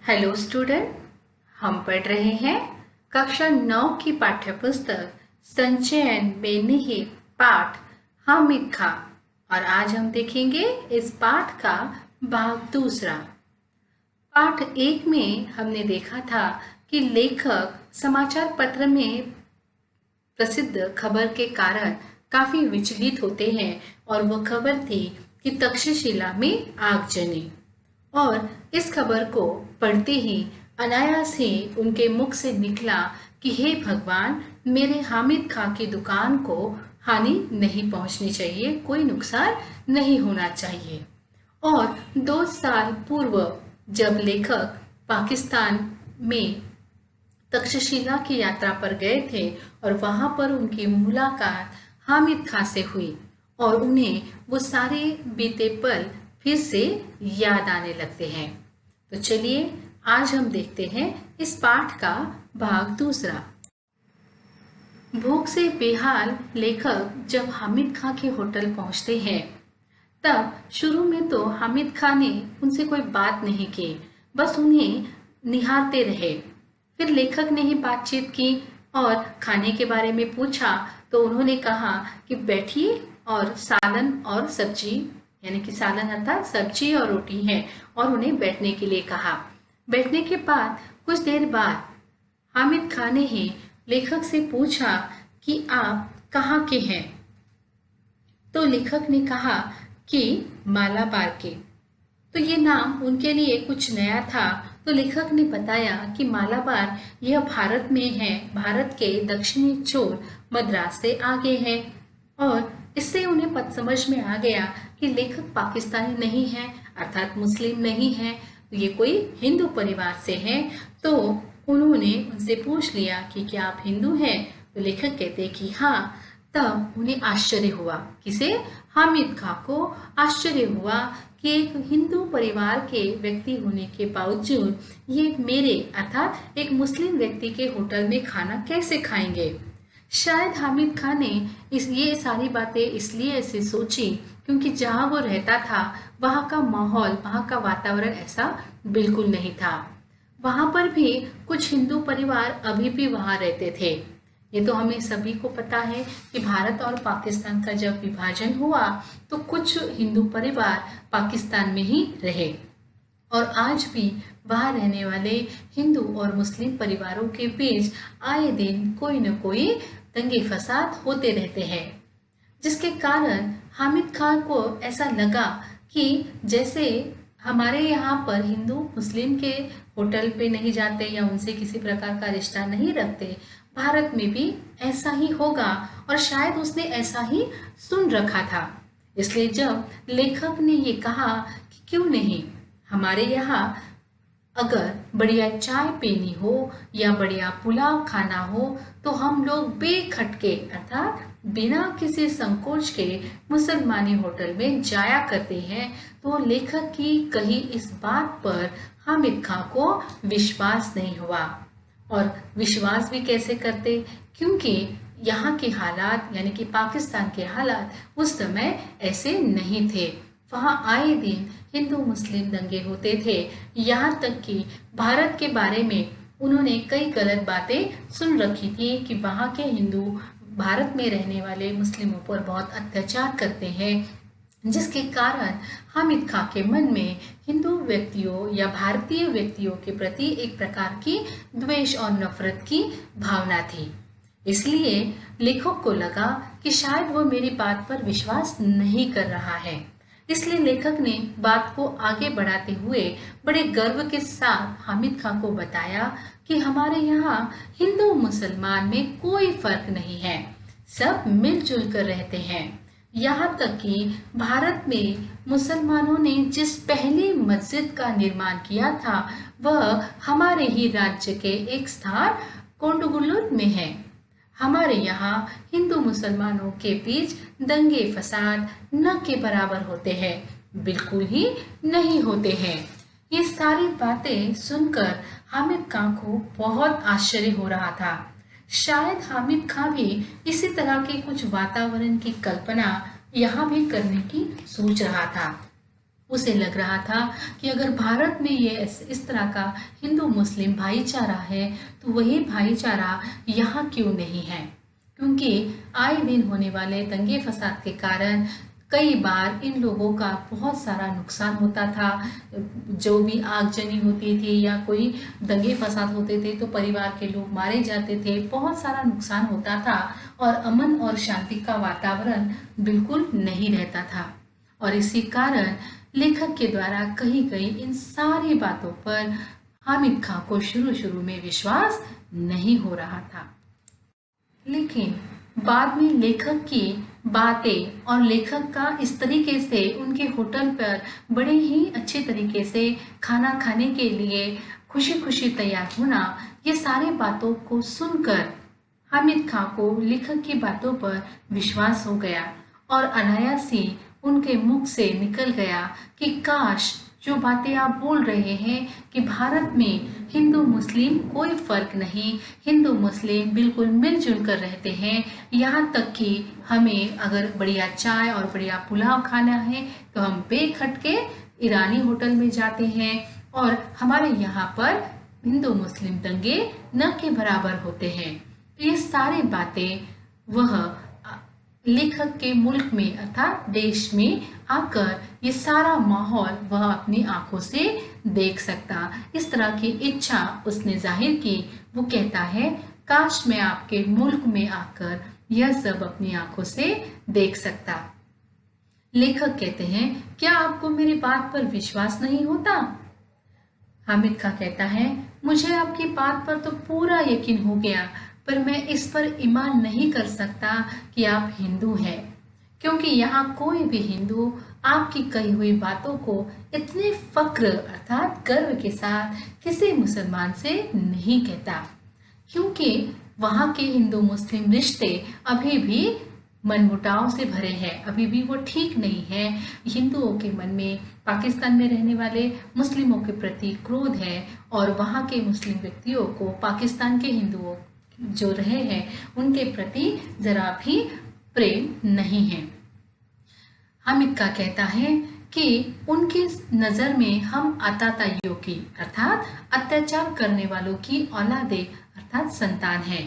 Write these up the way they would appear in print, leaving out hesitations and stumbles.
Hello student, हम पढ़ रहे हैं कक्षा 9 की पाठ्यपुस्तक संचयन में निहित पाठ हामिद खां। और आज हम देखेंगे इस पाठ का भाग दूसरा। पाठ 1 में हमने देखा था कि लेखक समाचार पत्र में प्रसिद्ध खबर के कारण काफी विचलित होते हैं और वह खबर थी कि तक्षशिला में आग जनी। और इस खबर को पढ़ते ही अनायास ही उनके मुख से निकला कि हे भगवान, मेरे हामिद खां की दुकान को हानि नहीं पहुंचनी चाहिए, कोई नुकसान नहीं होना चाहिए। और 2 साल पूर्व जब लेखक पाकिस्तान में तक्षशिला की यात्रा पर गए थे और वहां पर उनकी मुलाकात हामिद खां से हुई और उन्हें वो सारे बीते पल फिर से याद आने लगते हैं। तो चलिए आज हम देखते हैं इस पाठ का भाग दूसरा। भूख से बेहाल लेखक जब हामिद खां के होटल पहुंचते हैं तब शुरू में तो हामिद खां ने उनसे कोई बात नहीं की, बस उन्हें निहारते रहे। फिर लेखक ने ही बातचीत की और खाने के बारे में पूछा तो उन्होंने कहा कि बैठिए और सालन और सब्जी, यानी कि सालन अर्थात सब्जी और रोटी है, और उन्हें बैठने के लिए कहा। बैठने के बाद कुछ देर बाद हामिद खां ने ही लेखक से पूछा कि आप कहाँ के हैं। तो लेखक ने कहा कि मालाबार के। तो ये नाम उनके लिए कुछ नया था। तो लेखक ने बताया कि मालाबार यह भारत में है, भारत के दक्षिणी छोर मद्रास से आगे है। और इससे उन्हें समझ में आ गया कि लेखक पाकिस्तानी नहीं है, अर्थात मुस्लिम नहीं है, तो ये कोई हिंदू परिवार से है। तो उन्होंने उनसे पूछ लिया कि क्या आप हिंदू हैं। तो लेखक कहते कि हाँ। तब उन्हें आश्चर्य हुआ, किसे? हामिद खां को आश्चर्य हुआ कि एक हिंदू परिवार के व्यक्ति होने के बावजूद ये मेरे अर्थात एक मुस्लिम व्यक्ति के होटल में खाना कैसे खाएंगे। शायद हामिद खां ने ये सारी बातें इसलिए ऐसे सोची क्योंकि जहाँ वो रहता था वहाँ का माहौल, वहाँ का वातावरण ऐसा बिल्कुल नहीं था। वहाँ पर भी कुछ हिंदू परिवार अभी भी वहाँ रहते थे। ये तो हमें सभी को पता है कि भारत और पाकिस्तान का जब विभाजन हुआ तो कुछ हिंदू परिवार पाकिस्तान में ही रहे और आज भी वहाँ रहने वाले हिंदू और मुस्लिम परिवारों के बीच आए दिन कोई न कोई दंगे फसाद होते रहते हैं, जिसके कारण हामिद खां को ऐसा लगा कि जैसे हमारे यहाँ पर हिंदू मुस्लिम के होटल पे नहीं जाते या उनसे किसी प्रकार का रिश्ता नहीं रखते, भारत में भी ऐसा ही होगा। और शायद उसने ऐसा ही सुन रखा था। इसलिए जब लेखक ने ये कहा कि क्यों नहीं, हमारे यहाँ अगर बढ़िया चाय पीनी हो या बढ़िया पुलाव खाना हो तो हम लोग बेखटके अर्थात बिना किसी संकोच के मुसलमानी होटल में जाया करते हैं। तो लेखक की कही इस बात पर हामिद खां को विश्वास नहीं हुआ। और विश्वास भी कैसे करते, क्योंकि यहाँ के हालात यानी कि पाकिस्तान के हालात उस समय ऐसे नहीं थे। वहाँ आए दिन हिंदू मुस्लिम दंगे होते थे, यहाँ तक कि भारत के बारे में उन्होंने कई गलत बातें सुन रखी थी कि वहाँ के हिंदू भारत में रहने वाले मुस्लिमों पर बहुत अत्याचार करते हैं, जिसके कारण हामिद खां के मन में हिंदू व्यक्तियों या भारतीय व्यक्तियों के प्रति एक प्रकार की द्वेष और नफरत की भावना थी। इसलिए लेखक को लगा कि शायद वो मेरी बात पर विश्वास नहीं कर रहा है। इसलिए लेखक ने बात को आगे बढ़ाते हुए बड़े गर्व के साथ हामिद खां को बताया कि हमारे यहाँ हिंदू मुसलमान में कोई फर्क नहीं है, सब मिलजुल कर रहते हैं। यहाँ तक कि भारत में मुसलमानों ने जिस पहली मस्जिद का निर्माण किया था वह हमारे ही राज्य के एक स्थान कोंडगुल्लूर में है। हमारे यहाँ हिंदू मुसलमानों के बीच दंगे फसाद न के बराबर होते हैं, बिल्कुल ही नहीं होते हैं। ये सारी बातें सुनकर हामिद खां को बहुत आश्चर्य हो रहा था। शायद हामिद खां भी इसी तरह के कुछ वातावरण की कल्पना यहाँ भी करने की सोच रहा था। उसे लग रहा था कि अगर भारत में ये इस तरह का हिंदू मुस्लिम भाईचारा है तो वही भाईचारा यहाँ क्यों नहीं है, क्योंकि आए दिन होने वाले दंगे फसाद के कारण कई बार इन लोगों का बहुत सारा नुकसान होता था। जो भी आगजनी होती थी या कोई दंगे फसाद होते थे तो परिवार के लोग मारे जाते थे, बहुत सारा नुकसान होता था और अमन और शांति का वातावरण बिल्कुल नहीं रहता था। और इसी कारण लेखक के द्वारा कही गई इन सारी बातों पर हामिद खां को शुरू में विश्वास नहीं हो रहा था। लेकिन बाद में लेखक की बातें और लेखक का इस तरीके से उनके होटल पर बड़े ही अच्छे तरीके से खाना खाने के लिए खुशी खुशी तैयार होना, ये सारी बातों को सुनकर हामिद खां को लेखक की बातों पर विश्वास हो गया और अनायास ही उनके मुख से निकल गया कि काश जो बातें आप बोल रहे हैं कि भारत में हिंदू मुस्लिम कोई फर्क नहीं, हिंदू मुस्लिम बिल्कुल मिलजुल कर रहते हैं, यहाँ तक कि हमें अगर बढ़िया चाय और बढ़िया पुलाव खाना है तो हम बेखटके ईरानी होटल में जाते हैं और हमारे यहाँ पर हिंदू मुस्लिम दंगे न के बराबर होते हैं। तो ये सारी बातें वह लेखक के मुल्क में अर्थात देश में आकर ये सारा माहौल वह अपनी आंखों से देख सकता, इस तरह की इच्छा उसने जाहिर की। वो कहता है काश मैं आपके मुल्क में आकर यह सब अपनी आंखों से देख सकता। लेखक कहते हैं क्या आपको मेरी बात पर विश्वास नहीं होता? हामिद खां कहता है मुझे आपकी बात पर तो पूरा यकीन हो गया, पर मैं इस पर ईमान नहीं कर सकता कि आप हिंदू हैं, क्योंकि यहाँ कोई भी हिंदू आपकी कही हुई बातों को इतने फक्र अर्थात गर्व के साथ किसी मुसलमान से नहीं कहता, क्योंकि वहाँ के हिंदू मुस्लिम रिश्ते अभी भी मनमुटाव से भरे हैं, अभी भी वो ठीक नहीं है। हिंदुओं के मन में पाकिस्तान में रहने वाले मुस्लिमों के प्रति क्रोध है और वहाँ के मुस्लिम व्यक्तियों को पाकिस्तान के हिंदुओं जो रहे हैं उनके प्रति जरा भी प्रेम नहीं है। हामिद खां कहता है कि उनकी नजर में हम आताताइयों की अर्थात अत्याचार करने वालों की औलादे अर्थात संतान है।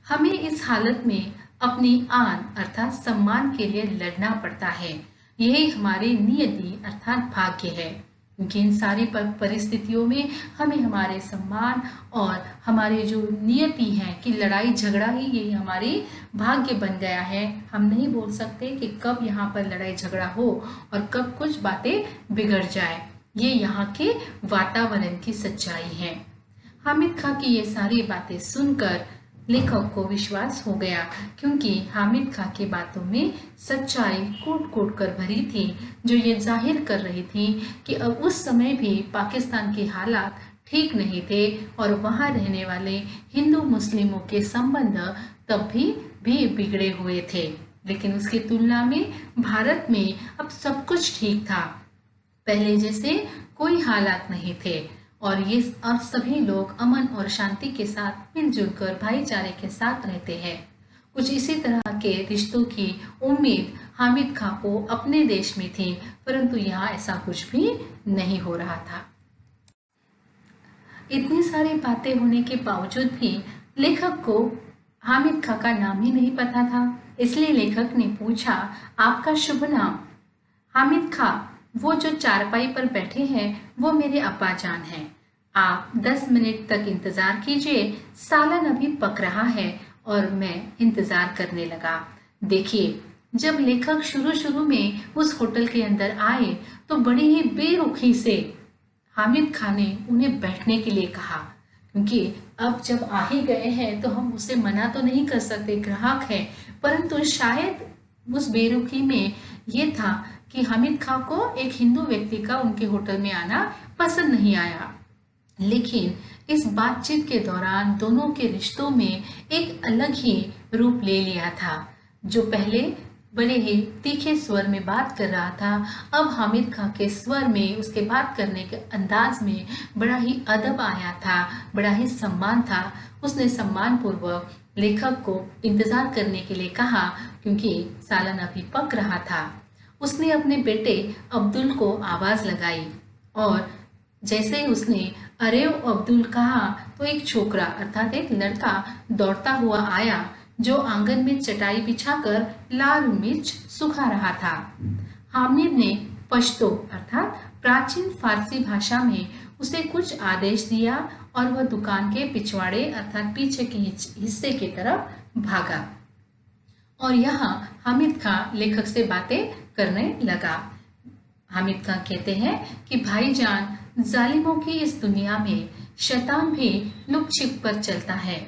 हमें इस हालत में अपनी आन अर्थात सम्मान के लिए लड़ना पड़ता है, यही हमारी नियति अर्थात भाग्य है, क्योंकि इन सारी परिस्थितियों में हमें हमारे सम्मान और हमारे जो नियति है कि लड़ाई झगड़ा ही यही हमारी भाग्य बन गया है। हम नहीं बोल सकते कि कब यहाँ पर लड़ाई झगड़ा हो और कब कुछ बातें बिगड़ जाए, ये यहाँ के वातावरण की सच्चाई है। हामिद खां की ये सारी बातें सुनकर लेखक को विश्वास हो गया, क्योंकि हामिद खां की बातों में सच्चाई कूट कूट कर भरी थी, जो ये जाहिर कर रही थी कि अब उस समय भी पाकिस्तान के हालात ठीक नहीं थे और वहाँ रहने वाले हिंदू मुस्लिमों के संबंध तब भी बिगड़े हुए थे। लेकिन उसकी तुलना में भारत में अब सब कुछ ठीक था, पहले जैसे कोई हालात नहीं थे और सभी लोग अमन और शांति के साथ मिलजुल कर भाईचारे के साथ रहते हैं। कुछ इसी तरह के रिश्तों की उम्मीद हामिद खां को अपने देश में थी, परंतु यहाँ ऐसा कुछ भी नहीं हो रहा था। इतनी सारी बातें होने के बावजूद भी लेखक को हामिद खां का नाम ही नहीं पता था, इसलिए लेखक ने पूछा आपका शुभ नाम? हामिद खां, वो जो चारपाई पर बैठे हैं वो मेरे अब्बा जान हैं। आप 10 मिनट तक इंतजार कीजिए, सालन अभी पक रहा है। और मैं इंतजार करने लगा। देखिए, जब लेखक शुरू में उस होटल के अंदर आए तो बड़ी ही बेरुखी से हामिद खां ने उन्हें बैठने के लिए कहा, क्योंकि अब जब आ ही गए हैं तो हम उसे मना तो नहीं कर सकते, ग्राहक है। परंतु शायद उस बेरुखी में ये था कि हामिद खां को एक हिंदू व्यक्ति का उनके होटल में आना पसंद नहीं आया। लेकिन इस बातचीत के दौरान दोनों के रिश्तों में एक अलग ही रूप ले लिया था। जो पहले बड़े ही तीखे स्वर में बात कर रहा था, अब हामिद खां के स्वर में, उसके बात करने के अंदाज में बड़ा ही अदब आया था, बड़ा ही सम्मान था। उसने सम्मान पूर्वक लेखक को इंतजार करने के लिए कहा, क्योंकि सालन अभी पक रहा था। उसने अपने बेटे अब्दुल को आवाज लगाई और जैसे ही उसने अरे ओ अब्दुल कहा तो एक छोकरा अर्थात एक लड़का दौड़ता हुआ आया जो आंगन में चटाई बिछाकर लाल मिर्च सुखा रहा था। हामिद ने पश्तो अर्थात प्राचीन फारसी भाषा में उसे कुछ आदेश दिया और वह दुकान के पिछवाड़े अर्थात पीछे के हिस्से की तरफ भागा और यहाँ हामिद खां लेखक से बातें करने लगा। हामिद खां कहते हैं कि भाईजान, जालिमों की इस दुनिया में शैतान भी लुक छिप कर चलता है।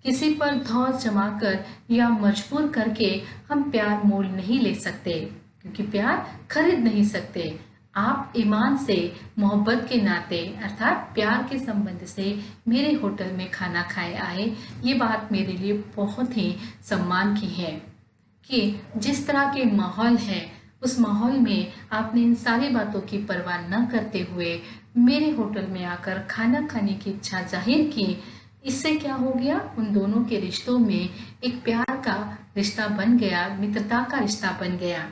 किसी पर धौल जमाकर या मजबूर करके हम प्यार मोल नहीं ले सकते, क्योंकि प्यार खरीद नहीं सकते। आप ईमान से मोहब्बत के नाते अर्थात प्यार के संबंध से मेरे होटल में खाना खाए आए, ये बात मेरे लिए बहुत ही सम्मान की है कि जिस तरह के माहौल है उस माहौल में आपने इन सारी बातों की परवाह न करते हुए मेरे होटल में आकर खाना खाने की इच्छा जाहिर की। इससे क्या हो गया, उन दोनों के रिश्तों में एक प्यार का रिश्ता बन गया, मित्रता का रिश्ता बन गया।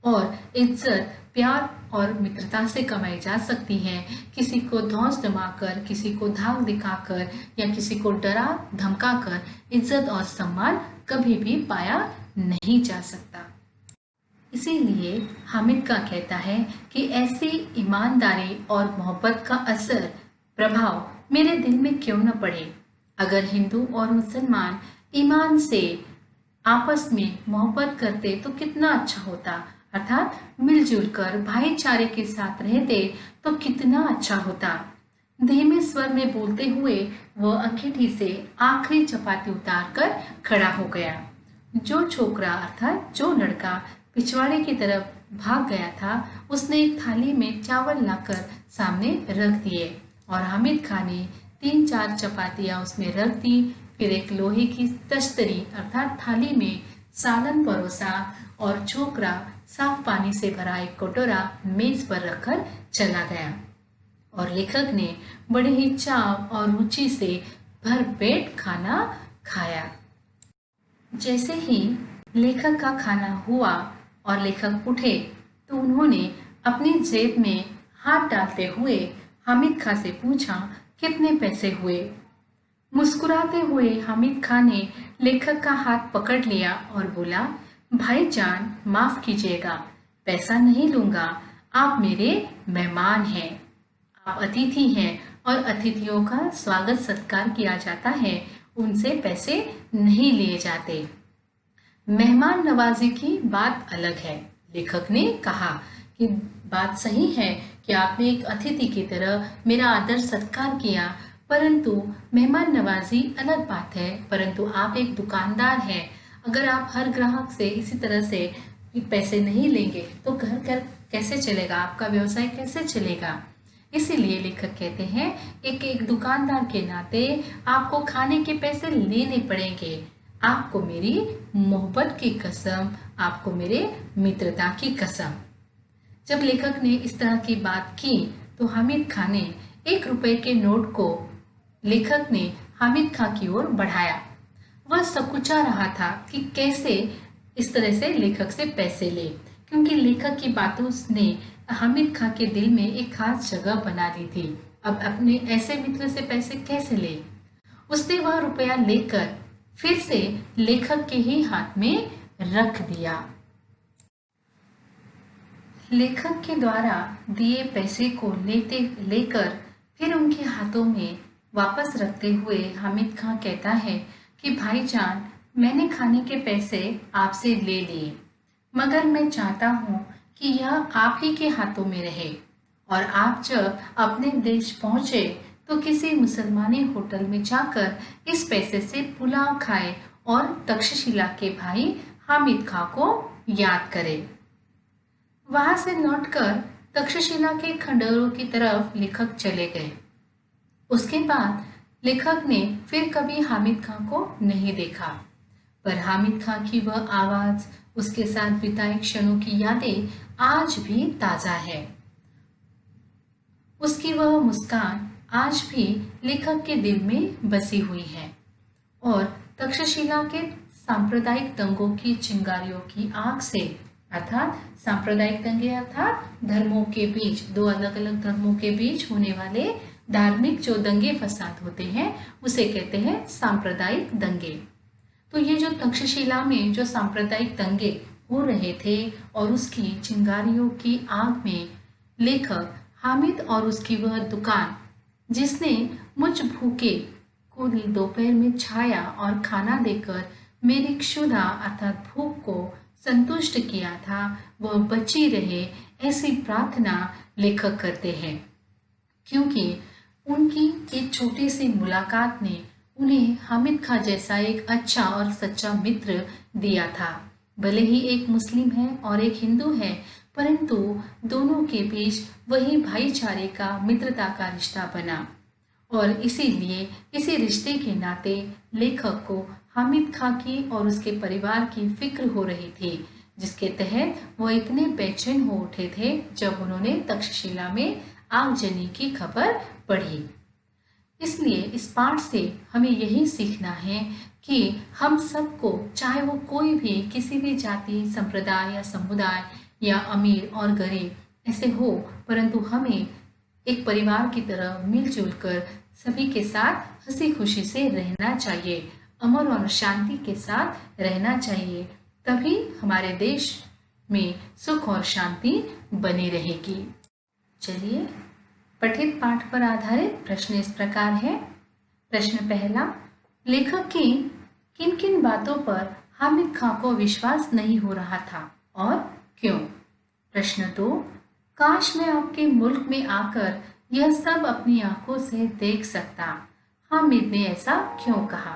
और इज्जत प्यार और मित्रता से कमाई जा सकती है। किसी को धौंस जमाकर, किसी को धाक दिखाकर या किसी को डरा धमकाकर इज्जत और सम्मान कभी भी पाया नहीं जा सकता। इसीलिए हामिद का कहता है कि ऐसी ईमानदारी और मोहब्बत का असर प्रभाव मेरे दिल में क्यों न पड़े। अगर हिंदू और मुसलमान ईमान से आपस में मोहब्बत करते तो कितना अच्छा होता, अर्थात मिलजुल कर भाईचारे के साथ रहते तो कितना अच्छा होता। धीमे स्वर में बोलते हुए वह अंगीठी से आखिरी चपाती उतारकर खड़ा हो गया। जो छोकरा अर्थात जो लड़का पिछवाड़े की तरफ भाग गया था, उसने एक थाली में चावल लाकर सामने रख दिए और हामिद खां ने 3-4 चपातियां उसमें रख दी। फिर एक लोहे की तश्तरी अर्थात थाली में सालन परोसा और छोकरा साफ पानी से भरा एक कटोरा मेज पर रखकर चला गया और लेखक ने बड़े ही चाव और रुचि से भरपेट खाना खाया। जैसे ही लेखक का खाना हुआ और लेखक उठे तो उन्होंने अपनी जेब में हाथ डालते हुए हामिद खां से पूछा, कितने पैसे हुए? मुस्कुराते हुए हामिद खां ने लेखक का हाथ पकड़ लिया और बोला, भाईजान माफ कीजिएगा, पैसा नहीं लूंगा। आप मेरे मेहमान हैं, आप अतिथि हैं और अतिथियों का स्वागत सत्कार किया जाता है, उनसे पैसे नहीं लिए जाते। मेहमान नवाजी की बात अलग है। लेखक ने कहा कि बात सही है कि आपने एक अतिथि की तरह मेरा आदर सत्कार किया, परंतु मेहमान नवाजी अलग बात है। परंतु आप एक दुकानदार हैं, अगर आप हर ग्राहक से इसी तरह से पैसे नहीं लेंगे तो घर कैसे चलेगा, आपका व्यवसाय कैसे चलेगा। इसीलिए लेखक कहते हैं एक दुकानदार के नाते आपको खाने के पैसे लेने पड़ेंगे। आपको मेरी मोहब्बत की कसम, आपको मेरे मित्रता की कसम। जब लेखक ने इस तरह की बात की तो हामिद खां ने 1 रुपए के नोट को लेखक ने हामिद खां की ओर बढ़ाया। वह सकुचा रहा था कि कैसे इस तरह से लेखक से पैसे ले, क्योंकि लेखक की बातों ने हामिद खां के दिल में एक खास जगह बना ली थी। अब अपने ऐसे मित्र से पैसे कैसे ले? उसने वह रुपया लेकर फिर से लेखक के ही हाथ में रख दिया। लेखक के द्वारा दिए पैसे को लेकर फिर उनके हाथों में वापस रखते हुए हामिद खां कहता है कि भाईजान, मैंने खाने के पैसे आपसे ले लिए, मगर मैं चाहता हूँ कि यह आप ही के हाथों में रहे और आप जब अपने देश पहुँचे तो किसी मुसलमानी होटल में जाकर इस पैसे से पुलाव खाए और तक्षशिला के भाई हामिद खां को याद करें। वहां से लौटकर तक्षशिला के खंडहरों की तरफ लेखक चले गए। उसके बाद लेखक ने फिर कभी हामिद खां को नहीं देखा, पर हामिद खां की वह आवाज, उसके साथ बिताए क्षणों की यादें आज भी ताजा है। उसकी वह मुस्कान आज भी लेखक के दिल में बसी हुई है और तक्षशिला के सांप्रदायिक दंगों की चिंगारियों की आग से अर्थात सांप्रदायिक दंगे अर्थात धर्मों के बीच, दो अलग अलग धर्मों के बीच होने वाले धार्मिक जो दंगे फसाद होते हैं उसे कहते हैं सांप्रदायिक दंगे। तो ये जो तक्षशिला में जो सांप्रदायिक दंगे हो रहे थे और उसकी चिंगारियों की आग में लेखक हामिद और उसकी वह दुकान जिसने मुझ भूखे को दोपहर में छाया और खाना देकर मेरी क्षुधा अर्थात भूख को संतुष्ट किया था, वह बची रहे, ऐसी प्रार्थना लेखक करते हैं। क्योंकि उनकी एक छोटी सी मुलाकात ने उन्हें हामिद खां जैसा एक अच्छा और सच्चा मित्र दिया था। भले ही एक मुस्लिम है और एक हिंदू है, परंतु दोनों के बीच वही भाईचारे का, मित्रता का रिश्ता बना और इसीलिए इसी रिश्ते के नाते लेखक को हामिद खां की और उसके परिवार की फिक्र हो रही थी, जिसके तहत वह इतने बेचैन हो उठे थे जब उन्होंने तक्षशिला में आगजनी की खबर पढ़ी। इसलिए इस पाठ से हमें यही सीखना है कि हम सबको, चाहे वो कोई भी किसी भी जाति, संप्रदाय या समुदाय या अमीर और गरीब ऐसे हो, परंतु हमें एक परिवार की तरह मिलजुल कर सभी के साथ हंसी खुशी से रहना चाहिए, अमन और शांति के साथ रहना चाहिए। तभी हमारे देश में सुख और शांति बनी रहेगी। चलिए, पठित पाठ पर आधारित प्रश्न इस प्रकार है। प्रश्न पहला, लेखक की किन किन बातों पर हामिद खां को विश्वास नहीं हो रहा था और क्यों? प्रश्न दो, काश मैं आपके मुल्क में आकर यह सब अपनी आंखों से देख सकता, हामिद ने ऐसा क्यों कहा?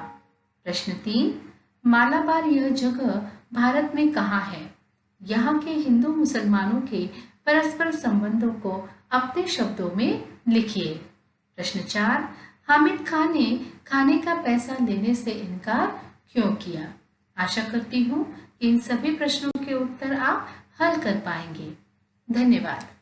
प्रश्न तीन, मालाबार यह जगह भारत में कहाँ है? यहाँ के हिंदू मुसलमानों के परस्पर संबंधों को अपने शब्दों में लिखिए। प्रश्न चार, हामिद खां ने खाने का पैसा लेने से इनकार क्यों किया? आशा करती हूँ कि इन सभी प्रश्नों के उत्तर आप हल कर पाएंगे। धन्यवाद।